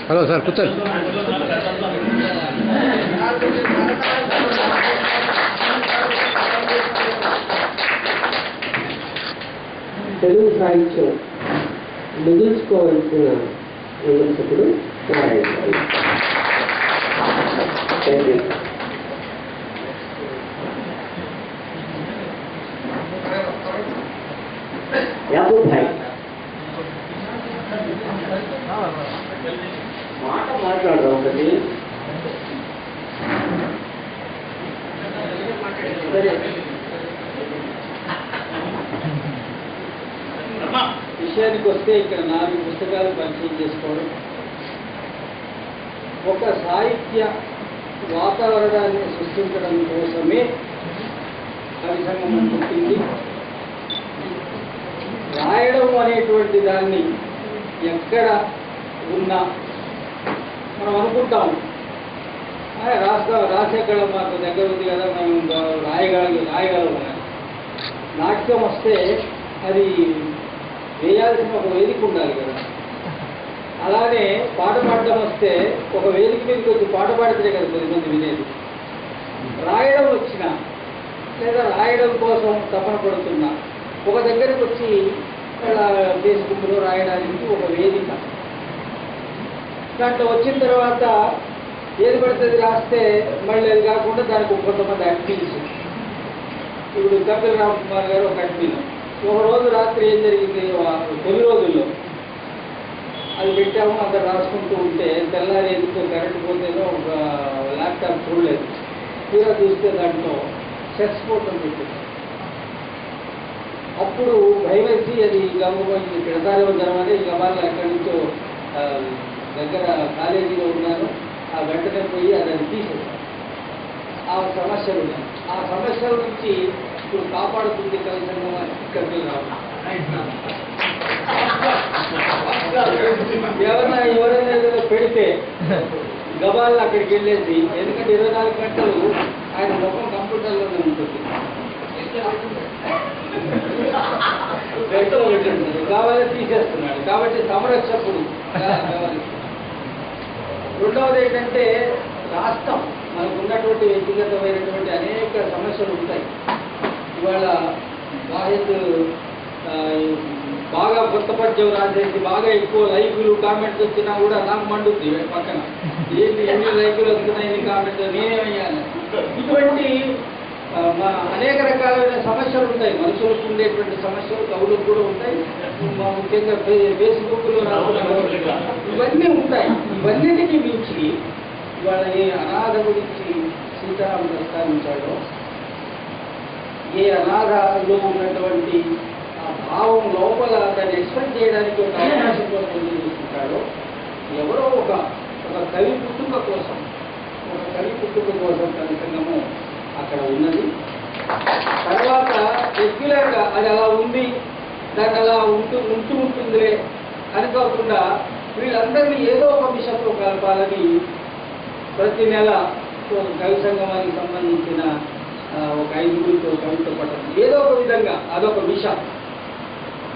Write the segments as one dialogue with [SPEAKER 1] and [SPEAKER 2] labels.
[SPEAKER 1] Hello sir కూర్చోండి.
[SPEAKER 2] తెలుగు సాహిత్యం మిగుల్చుకోవాల్సిన విమర్శకుడు నారాయణ స్వామి. యాకూబ్ భాయ్ మాట మాట్లాడదాం ఒకటి.
[SPEAKER 3] విషయానికి వస్తే ఇక్కడ 4 పుస్తకాలు పరిచయం చేసుకోవడం, ఒక సాహిత్య వాతావరణాన్ని సృష్టించడం కోసమే కవి సంగమం పుట్టింది. రాయడం అనేటువంటి దాన్ని ఎక్కడ ఉన్నా మనం అనుకుంటాం రాసేగలం మాకు దగ్గర ఉంది కదా, మేము రాయగలం. నాట్యం వస్తే అది వేయాల్సిన ఒక వేదిక ఉండాలి కదా. అలానే పాట పాడడం వస్తే ఒక వేదిక మీదకి వచ్చి పాట పాడితే కదా 10 మంది వినేది. రాయడం వచ్చిన లేదా రాయడం కోసం తపన పడుతున్నా ఒక దగ్గరికి వచ్చి ఫేస్బుక్లో రాయడానికి ఒక వేదిక. దాంట్లో వచ్చిన తర్వాత ఏది పడుతుంది రాస్తే మళ్ళీ అది కాకుండా దానికి కొంతమంది అడ్మిన్స్. ఇప్పుడు కపిల రామ్ కుమార్ గారు ఒక అడ్మిన్. ఒక రోజు రాత్రి ఏం జరిగింది, 9 రోజుల్లో అది పెట్టాము, అందరు రాసుకుంటూ ఉంటే తెల్లారి ఎందుకో కరెంట్ పోతేనో ఒక ల్యాప్టాప్ చూడలేదు. తీరా చూస్తే దాంట్లో సెక్స్ ఫోటోలు పెట్టింది. అప్పుడు భయవేసి అది గమనించి పెడతారేమో జరమని గబాల్లో ఎక్కడి నుంచో దగ్గర కాలేజీలో ఉన్నాను, ఆ వెంటనే పోయి అది తీసేసాను. ఆ సమస్యలు ఉన్నాయి. ఆ సమస్యల నుంచి ఇప్పుడు కాపాడుతుంది కవి సంఘం ఇక్కడికి రావడం. ఎవరైనా ఏదైనా పెడితే గబాల్లో అక్కడికి వెళ్ళేసి, ఎందుకంటే 24 గంటలు ఆయన ముఖం కంప్యూటర్లోనే ఉంటుంది. కావాలని తీసేస్తున్నాడు. కాబట్టి సంరక్షకుడు. రెండవది ఏంటంటే రాష్ట్రం మనకు ఉన్నటువంటి వ్యక్తిగతమైనటువంటి అనేక సమస్యలు ఉంటాయి. ఇవాళ వాహిద్ బాగా కొత్త పద్యం రాసేసి బాగా ఎక్కువ లైకులు కామెంట్స్ వచ్చినా కూడా నాకు మండుద్ది పక్కన. ఎన్ని లైకులు వస్తున్నాయి, ఎన్ని కామెంట్స్, నేనేమయ్యాను. ఇటువంటి అనేక రకాలైన సమస్యలు ఉంటాయి. మనుషులకు ఉండేటువంటి సమస్యలు కవులకు కూడా ఉంటాయి. ముఖ్యంగా ఫేస్బుక్లో ఇవన్నీ ఉంటాయి. ఇవన్నిటికీ మించి ఇవాళ ఏ అనాథ గురించి సీతారాం ప్రస్తావించాడో, ఏ అనాథలో ఉన్నటువంటి ఆ భావం లోపల దాన్ని ఎక్స్ప్రెస్ చేయడానికి ఒక అవకాశం కోసం చూసుకుంటాడో, ఎవరో ఒక కవి పుట్టుక కోసం కవి సంఘము అక్కడ ఉన్నది. తర్వాత రెగ్యులర్గా అది అలా ఉంది, దాన్ని అలా ఉంటుందిలే అనుకోకుండా వీళ్ళందరినీ ఏదో ఒక విషయంలో కలపాలని ప్రతి నెల కవి సంగమానికి సంబంధించిన ఒక 5గురితో కవిత పట్టడం ఏదో ఒక విధంగా అదొక విషయం.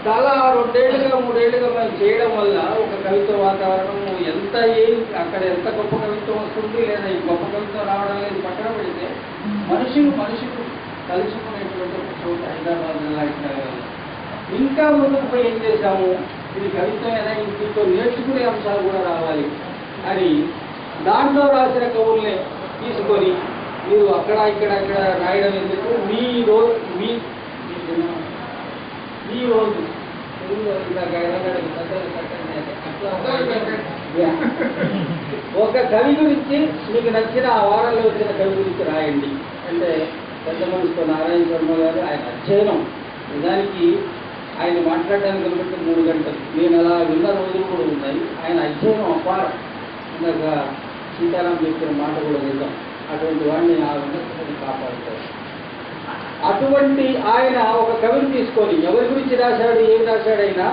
[SPEAKER 3] చాలా 2 ఏళ్ళుగా 3 ఏళ్ళుగా మనం చేయడం వల్ల ఒక కవిత్వ వాతావరణం అక్కడ ఎంత గొప్ప కవిత్వం వస్తుంది, లేదా ఈ గొప్ప కవిత్వం రావడం లేదు పక్కన పెడితే మనుషులు కలుసుకునేటువంటి ఒక చోట హైదరాబాద్ లాంటి. ఇంకా ముందుకు పోయి ఏం చేశాము, ఇది కవిత్వం ఏదైనా ఇంటితో నేర్చుకునే అంశాలు కూడా రావాలి అని దాంట్లో రాసిన కవుల్ని తీసుకొని మీరు అక్కడ ఇక్కడ రాయడం ఎందుకు, మీ రోజు ఒక కవి గురించి మీకు నచ్చిన ఆ వారంలో వచ్చిన కవి గురించి రాయండి అంటే పెద్ద మనసుతో నారాయణ శర్మ గారు ఆయన అధ్యయనం. నిజానికి ఆయన మాట్లాడడానికి కాబట్టి 3 గంటలు నేను అలా విన్న రోజులు కూడా ఉన్నాయి. ఆయన అధ్యయనం అపారం. ఇందాక సీతారాం చెప్పిన మాట కూడా నిజం. అటువంటి వాడిని ఆ విన్నతిని కాపాడుతారు. అటువంటి ఆయన ఒక కవిని తీసుకొని ఎవరి గురించి రాశాడు, ఏం రాశాడైనా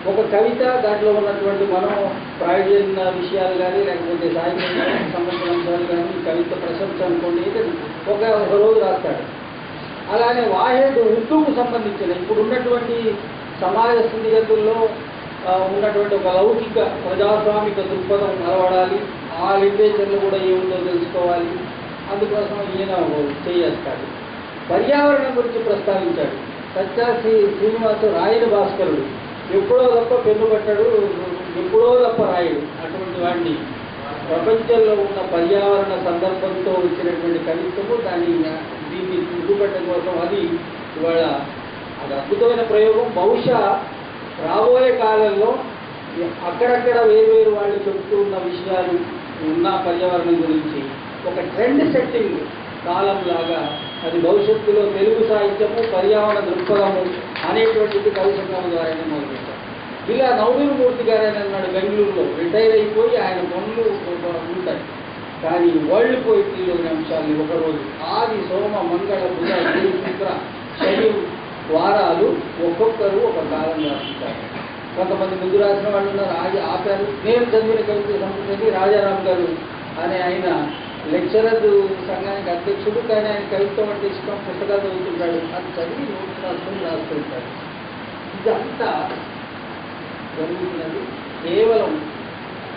[SPEAKER 3] ఒక కవిత, దాంట్లో ఉన్నటువంటి మనం ఫ్రాయిడియన్ విషయాలు కానీ లేకపోతే సాహిత్యానికి సంబంధించిన అంశాలు కానీ కవిత ప్రశంస అనుకోండి ఒక రోజు రాస్తాడు. అలానే వాహేద్ ఉర్దూకు సంబంధించిన ఇప్పుడు ఉన్నటువంటి సమాజ స్థితిగతుల్లో ఉన్నటువంటి ఒక లౌకిక ప్రజాస్వామిక దృక్పథం అలవడాలి. ఆ లిటరేచర్లో కూడా ఏముందో తెలుసుకోవాలి. అందుకోసం ఈయన చేస్తాడు. పర్యావరణం గురించి ప్రస్తావించాడు. సత్యా శ్రీనివాసు రాయని భాస్కరుడు, ఎప్పుడో తప్ప పెన్ను పట్టాడు, ఎప్పుడో తప్ప రాయడు. అటువంటి వాడిని ప్రపంచంలో ఉన్న పర్యావరణ సందర్భంతో వచ్చినటువంటి కవిత్వము దీన్ని గుర్తుపెట్టడం కోసం అది ఇవాళ అది అద్భుతమైన ప్రయోగం. బహుశా రాబోయే కాలంలో అక్కడక్కడ వేరు వాళ్ళు చెప్తూ ఉన్న విషయాలు ఉన్న పర్యావరణం గురించి ఒక ట్రెండ్ సెట్టింగ్ కాలంలాగా అది భవిష్యత్తులో తెలుగు సాహిత్యము పర్యావరణ దృక్పథము అనేటువంటిది కవి సంఘం ద్వారానే మొదలుపెట్టారు. ఇలా నవనీరమూర్తి గారు అని అన్నాడు, బెంగళూరులో రిటైర్ అయిపోయి ఆయన పనులు ఉంటాయి. కానీ వరల్డ్ పోయిటరీలోని అంశాలని ఒకరోజు ఆది సోమ మంగళ బుధ గురు శుక్ర శని వారాలు ఒక్కొక్కరు ఒక కాలం రాసుకుంటారు. కొంతమంది ముందు రాసిన వాళ్ళు ఉన్నారు, ఆపారు. నేను చదివిన కవిత సంస్కృతి రాజారాం గారు అనే ఆయన లెక్చరర్ సంఘానికి అధ్యక్షుడు. కానీ ఆయన కవిత్వం అంటే ఇష్టం, పుస్తకాలు చదువుతుంటాడు. అది చదివి నోట్స్ రాస్తుంటాడు. ఇదంతా జరుగుతున్నది కేవలం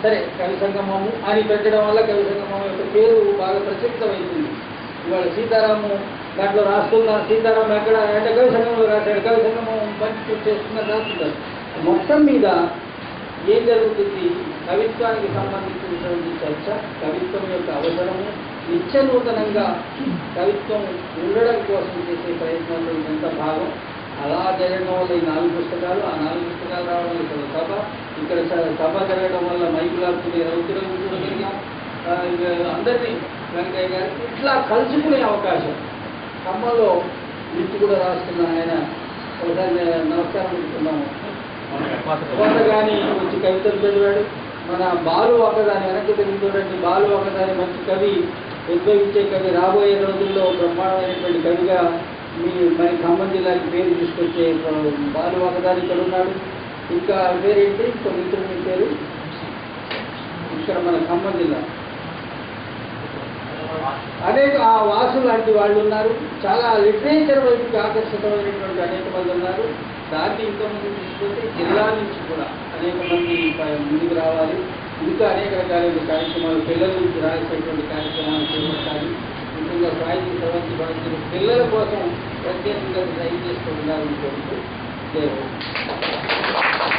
[SPEAKER 3] సరే కవి సంగమము అని పెట్టడం వల్ల కవి సంగమం యొక్క పేరు బాగా ప్రసిద్ధమైంది. ఇవాళ సీతారాము దాంట్లో రాస్తున్నారు, సీతారాం ఎక్కడ అంటే కవి సంగమంలో రాశాడు, కవి సంగమం మంచి చేస్తున్నారు రాస్తున్నారు. మొత్తం మీద ఏం జరుగుతుంది? కవిత్వానికి సంబంధించినటువంటి చర్చ, కవిత్వం యొక్క అవసరము, నిత్య నూతనంగా కవిత్వం ఉండడం కోసం చేసే ప్రయత్నంలో ఎంత భాగం. అలా జరగడం వల్ల ఈ 4 పుస్తకాలు, ఆ 4 పుస్తకాలు రావడం వల్ల ఇక్కడ సభ, ఇక్కడ సభ జరగడం వల్ల మైకులాడుకునే రౌతులు చూడగలిగాం. అందరినీ వెంకయ్య గారు ఇట్లా కలుసుకునే అవకాశం. ఖమ్మంలో ఇంటి కూడా రాస్తున్న ఆయన ఒకసారి నమస్కారం పెట్టుకున్నాము. కోటగాని మంచి కవితలు చదివాడు. మన బాలు ఒకదాని వెనక్కి తిరిగి చూడండి, బాలు ఒకదాని మంచి కవి, ఉద్భవించే కవి, రాబోయే రోజుల్లో బ్రహ్మాండమైనటువంటి కవిగా మరి ఖమ్మం జిల్లాకి పేరు తీసుకొచ్చే బాలు ఒకదాని ఇక్కడ ఉన్నాడు. ఇంకా పేరేంటి ఇంకో మిత్రుని పేరు ఇక్కడ మన ఖమ్మం జిల్లా అనేక ఆ వాసు లాంటి వాళ్ళు ఉన్నారు. చాలా లిటరేచర్ వైపుకి ఆకర్షితమైనటువంటి అనేక మంది ఉన్నారు. దాన్ని ఇంతమంది తీసుకొస్తే జిల్లా నుంచి కూడా అనేక మంది ముందుకు రావాలి. ఇంకా అనేక రకాలైన కార్యక్రమాలు, పిల్లల నుంచి రాసేటువంటి కార్యక్రమాలు చేపట్టాలి. ముఖ్యంగా సాహిత్య ప్రపంచ భారతీయులు పిల్లల కోసం ప్రత్యేకంగా ట్రై చేస్తూ ఉండాలని కోరుతూ